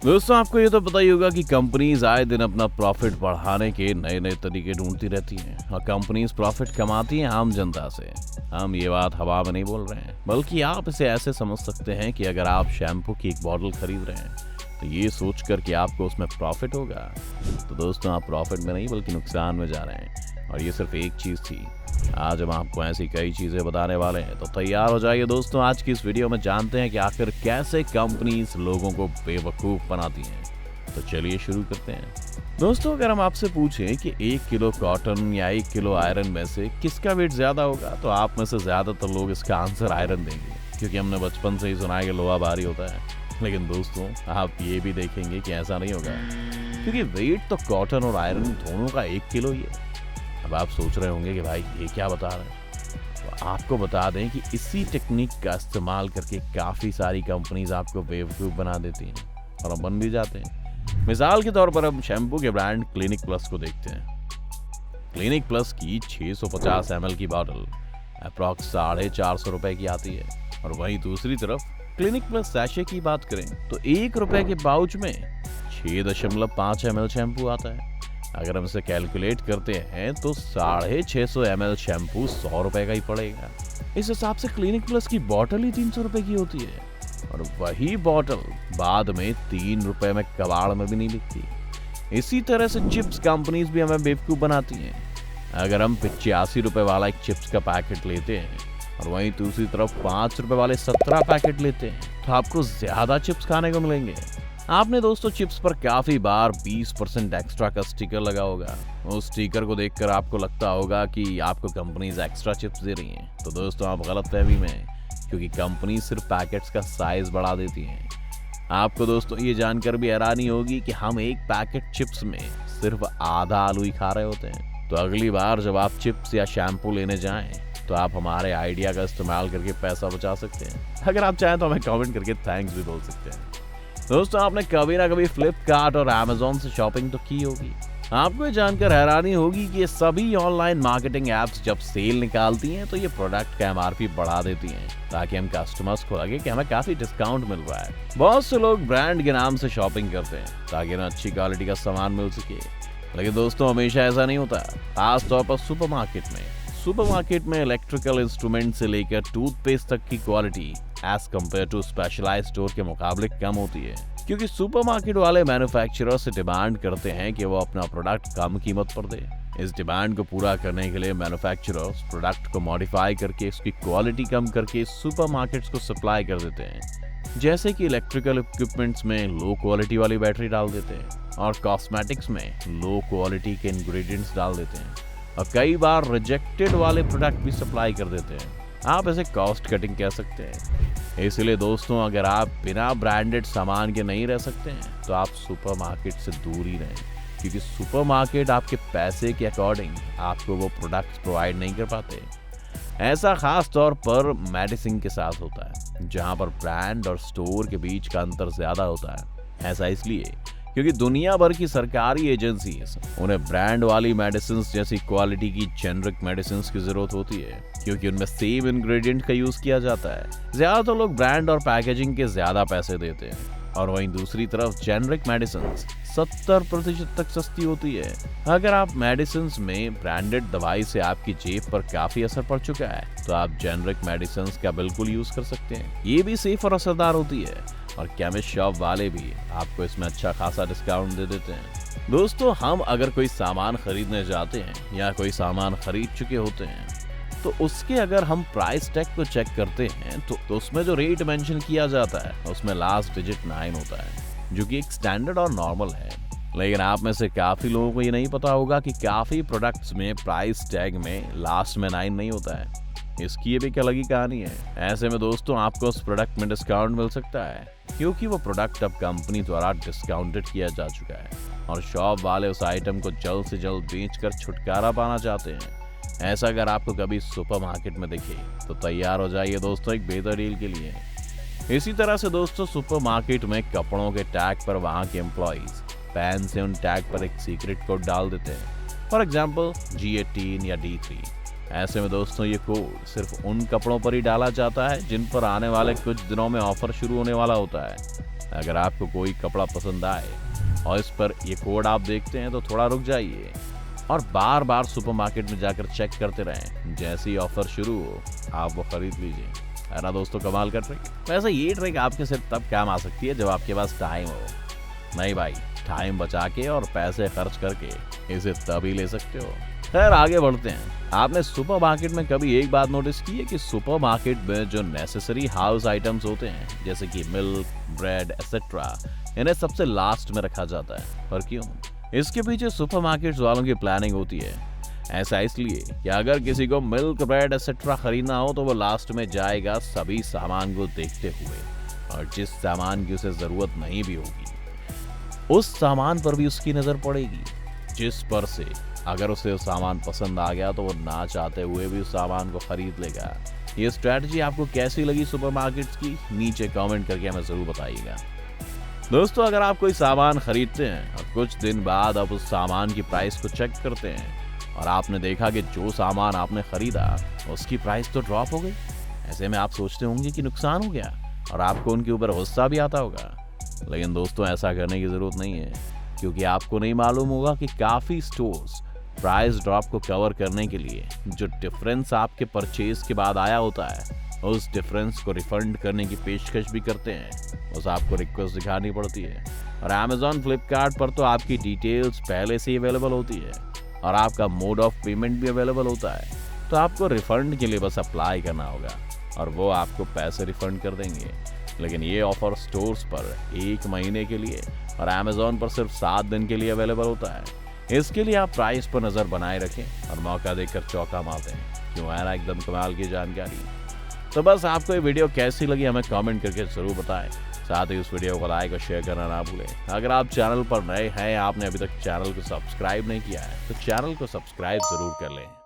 दोस्तों आपको ये तो पता ही होगा कि कंपनीज आए दिन अपना प्रॉफिट बढ़ाने के नए नए तरीके ढूंढती रहती हैं और कंपनीज प्रॉफिट कमाती हैं आम जनता से। हम ये बात हवा में नहीं बोल रहे हैं, बल्कि आप इसे ऐसे समझ सकते हैं कि अगर आप शैम्पू की एक बॉटल खरीद रहे हैं तो ये सोचकर कि आपको उसमें प्रॉफिट होगा, तो दोस्तों आप प्रॉफिट में नहीं बल्कि नुकसान में जा रहे हैं। और ये सिर्फ एक चीज़ थी। आज हम आपको ऐसी कई चीज़ें बताने वाले हैं, तो तैयार हो जाइए दोस्तों। आज की इस वीडियो में जानते हैं कि आखिर कैसे कंपनीज लोगों को बेवकूफ़ बनाती हैं। तो चलिए शुरू करते हैं। दोस्तों अगर हम आपसे पूछें कि 1 किलो कॉटन या 1 किलो आयरन में से किसका वेट ज़्यादा होगा, तो आप में से ज़्यादातर लोग इसका आंसर आयरन देंगे, क्योंकि हमने बचपन से ही सुना है कि लोहा भारी होता है। लेकिन दोस्तों आप ये भी देखेंगे कि ऐसा नहीं होगा, क्योंकि वेट तो कॉटन और आयरन दोनों का 1 किलो ही है। अब आप सोच रहे होंगे कि भाई ये क्या बता रहे हैं, तो आपको बता दें कि इसी टेक्निक का इस्तेमाल करके काफ़ी सारी कंपनीज आपको बेवकूफ़ बना देती हैं और हम बन भी जाते हैं। मिसाल के तौर पर हम शैम्पू के ब्रांड क्लिनिक प्लस को देखते हैं। क्लिनिक प्लस की 650 ml की बॉटल अप्रॉक्स 450 रुपए की आती है, और वहीं दूसरी तरफ क्लिनिक प्लस सैशे की बात करें तो 1 रुपए के पाउच में 6.5 ml शैम्पू आता है। अगर हम इसे कैलकुलेट करते हैं तो 650 ml शैम्पू 100 रुपए का ही पड़ेगा। इस हिसाब से क्लिनिक प्लस की बॉटल ही 300 रुपए की होती है, और वही बॉटल बाद में 3 रुपए में कबाड़ में भी नहीं बिकती। इसी तरह से चिप्स कंपनीज भी हमें बेवकूफ़ बनाती हैं। अगर हम 85 रुपए वाला एक चिप्स का पैकेट लेते हैं और वहीं दूसरी तरफ 5 रुपए वाले 17 पैकेट लेते हैं, तो आपको ज़्यादा चिप्स खाने को मिलेंगे। आपने दोस्तों चिप्स पर काफ़ी बार 20% एक्स्ट्रा का स्टिकर लगा होगा। उस स्टिकर को देखकर आपको लगता होगा कि आपको कंपनीज एक्स्ट्रा चिप्स दे रही हैं। तो दोस्तों आप गलतफहमी में हैं, क्योंकि कंपनी सिर्फ पैकेट्स का साइज बढ़ा देती हैं। आपको दोस्तों ये जानकर भी हैरानी होगी कि हम एक पैकेट चिप्स में सिर्फ आधा आलू ही खा रहे होते हैं। तो अगली बार जब आप चिप्स या शैम्पू लेने जाएं तो आप हमारे आइडिया का इस्तेमाल करके पैसा बचा सकते हैं। अगर आप चाहें तो हमें कमेंट करके थैंक्स भी बोल सकते हैं। दोस्तों आपने कभी ना कभी फ्लिपकार्ट और अमेजोन से शॉपिंग तो की होगी। आपको ये जानकर हैरानी होगी कि ये सभी ऑनलाइन मार्केटिंग एप्स जब सेल निकालती हैं तो ये प्रोडक्ट का MRP बढ़ा देती हैं, ताकि हम कस्टमर्स को लगे कि हमें काफी डिस्काउंट मिल रहा है। बहुत से लोग ब्रांड के नाम से शॉपिंग करते हैं ताकि उन्हें अच्छी क्वालिटी का सामान मिल सके। लेकिन दोस्तों हमेशा ऐसा नहीं होता। खास तौर पर सुपरमार्केट में इलेक्ट्रिकल इंस्ट्रूमेंट से लेकर टूथपेस्ट तक की quality as compare to specialised store के मुकाबले कम होती है, क्योंकि सुपरमार्केट वाले मैन्युफैक्चरर से डिमांड करते हैं कि वो अपना प्रोडक्ट कम कीमत पर दे। इस डिमांड को पूरा करने के लिए मैन्युफैक्चरर्स प्रोडक्ट को मॉडिफाई करके उसकी क्वालिटी कम करके सुपरमार्केट्स को सप्लाई कर देते हैं। जैसे कि इलेक्ट्रिकल इक्विपमेंट्स में लो क्वालिटी वाली बैटरी डाल देते हैं और कॉस्मेटिक्स में लो क्वालिटी के इंग्रेडिएंट्स डाल देते हैं, और कई बार रिजेक्टेड वाले प्रोडक्ट भी सप्लाई कर देते हैं। आप ऐसे कॉस्ट कटिंग कह सकते हैं। इसलिए दोस्तों अगर आप बिना ब्रांडेड सामान के नहीं रह सकते हैं तो आप सुपरमार्केट से दूर ही रहें, क्योंकि सुपरमार्केट आपके पैसे के अकॉर्डिंग आपको वो प्रोडक्ट्स प्रोवाइड नहीं कर पाते। ऐसा खास तौर पर मेडिसिन के साथ होता है, जहां पर ब्रांड और स्टोर के बीच का अंतर ज्यादा होता है। ऐसा इसलिए क्योंकि दुनिया भर की सरकारी एजेंसीज उन्हें ब्रांड वाली मेडिसिन जैसी क्वालिटी की जेनरिक मेडिसिन की जरूरत होती है, क्योंकि उनमें सेम इंग्रेडिएंट का यूज किया जाता है। ज्यादातर लोग ब्रांड और पैकेजिंग के ज्यादा पैसे देते हैं, और वहीं दूसरी तरफ जेनरिक मेडिसिन 70% तक सस्ती होती है। अगर आप मेडिसिन में ब्रांडेड दवाई से आपकी जेब पर काफी असर पड़ चुका है, तो आप जेनरिक मेडिसिन का बिल्कुल यूज कर सकते हैं। ये भी सेफ और असरदार होती है, और केमिस्ट शॉप वाले भी आपको इसमें अच्छा खासा डिस्काउंट दे देते हैं। दोस्तों हम अगर कोई सामान खरीदने जाते हैं या कोई सामान खरीद चुके होते हैं, तो उसके अगर हम प्राइस टैग को चेक करते हैं तो उसमें जो रेट मेंशन किया जाता है उसमें लास्ट डिजिट 9 होता है, जो कि एक स्टैंडर्ड और नॉर्मल है। लेकिन आप में से काफी लोगों को ये नहीं पता होगा कि काफी प्रोडक्ट्स में प्राइस टैग में लास्ट में 9 नहीं होता है। इसकी ये भी एक अलग ही कहानी है। ऐसे में दोस्तों आपको उस प्रोडक्ट में डिस्काउंट मिल सकता है, क्योंकि वो प्रोडक्ट अब कंपनी द्वारा डिस्काउंटेड किया जा चुका है, और शॉप वाले उस आइटम को जल्द से जल्द बेचकर छुटकारा पाना चाहते हैं। ऐसा अगर आपको कभी सुपरमार्केट में दिखे तो तैयार हो जाइए दोस्तों एक बेहतर डील के लिए। इसी तरह से दोस्तों सुपरमार्केट में कपड़ों के टैग पर वहां के एम्प्लॉइज पेन से उन टैग पर एक सीक्रेट कोड डाल देते हैं, फॉर एग्जाम्पल G18 या D3। ऐसे में दोस्तों ये कोड सिर्फ उन कपड़ों पर ही डाला जाता है जिन पर आने वाले कुछ दिनों में ऑफर शुरू होने वाला होता है। अगर आपको कोई कपड़ा पसंद आए और इस पर ये कोड आप देखते हैं तो थोड़ा रुक जाइए और बार बार सुपरमार्केट में जाकर चेक करते रहें। जैसे ही ऑफर शुरू हो आप वो खरीद लीजिए। है ना दोस्तों, कमाल का ट्रिक। वैसे ये ट्रिक आपके सिर्फ तब काम आ सकती है जब आपके पास टाइम हो। नहीं भाई, टाइम बचा के और पैसे खर्च करके इसे तभी ले सकते हो। खैर आगे बढ़ते हैं। आपने सुपरमार्केट में कभी एक बात नोटिस की है कि सुपरमार्केट में जो नेसेसरी हाउस आइटम्स होते हैं जैसे कि मिल्क, ब्रेड एक्सेट्रा, इन्हें सबसे लास्ट में रखा जाता है। पर क्यों? इसके पीछे सुपरमार्केट वालों की प्लानिंग होती है। ऐसा इसलिए कि अगर किसी को मिल्क, ब्रेड एक्सेट्रा खरीदना हो तो वो लास्ट में जाएगा सभी सामान को देखते हुए, और जिस सामान की उसे जरूरत नहीं भी होगी उस सामान पर भी उसकी नजर पड़ेगी, जिस पर से अगर उसे सामान पसंद आ गया तो वो ना चाहते हुए भी उस सामान को खरीद लेगा। ये स्ट्रैटेजी आपको कैसी लगी सुपरमार्केट्स की? नीचे कमेंट करके हमें जरूर बताइएगा। दोस्तों, अगर आप कोई सामान खरीदते हैं और कुछ दिन बाद आप उस सामान की प्राइस को चेक करते हैं और आपने देखा कि जो सामान आपने खरीदा उसकी प्राइस तो ड्रॉप हो गई, ऐसे में आप सोचते होंगे कि नुकसान हो गया और आपको उनके ऊपर गुस्सा भी आता होगा। लेकिन दोस्तों, ऐसा करने की जरूरत नहीं है, क्योंकि आपको नहीं मालूम होगा कि काफी स्टोर्स प्राइस ड्रॉप को कवर करने के लिए जो डिफरेंस आपके परचेज के बाद आया होता है उस डिफरेंस को रिफंड करने की पेशकश भी करते हैं। बस आपको रिक्वेस्ट दिखानी पड़ती है। और Amazon, फ्लिपकार्ट पर तो आपकी डिटेल्स पहले से ही अवेलेबल होती है और आपका मोड ऑफ पेमेंट भी अवेलेबल होता है। तो आपको रिफंड के लिए बस अप्लाई करना होगा और वो आपको पैसे रिफंड कर देंगे। लेकिन ये ऑफर स्टोर्स पर 1 महीने के लिए और Amazon पर सिर्फ 7 दिन के लिए अवेलेबल होता है। इसके लिए आप प्राइस पर नजर बनाए रखें और मौका देखकर चौका मारते हैं। क्यों है ना, एकदम कमाल की जानकारी। तो बस आपको ये वीडियो कैसी लगी हमें कमेंट करके जरूर बताएं। साथ ही उस वीडियो को लाइक और शेयर करना ना भूलें। अगर आप चैनल पर नए हैं, आपने अभी तक चैनल को सब्सक्राइब नहीं किया है तो चैनल को सब्सक्राइब जरूर कर लें।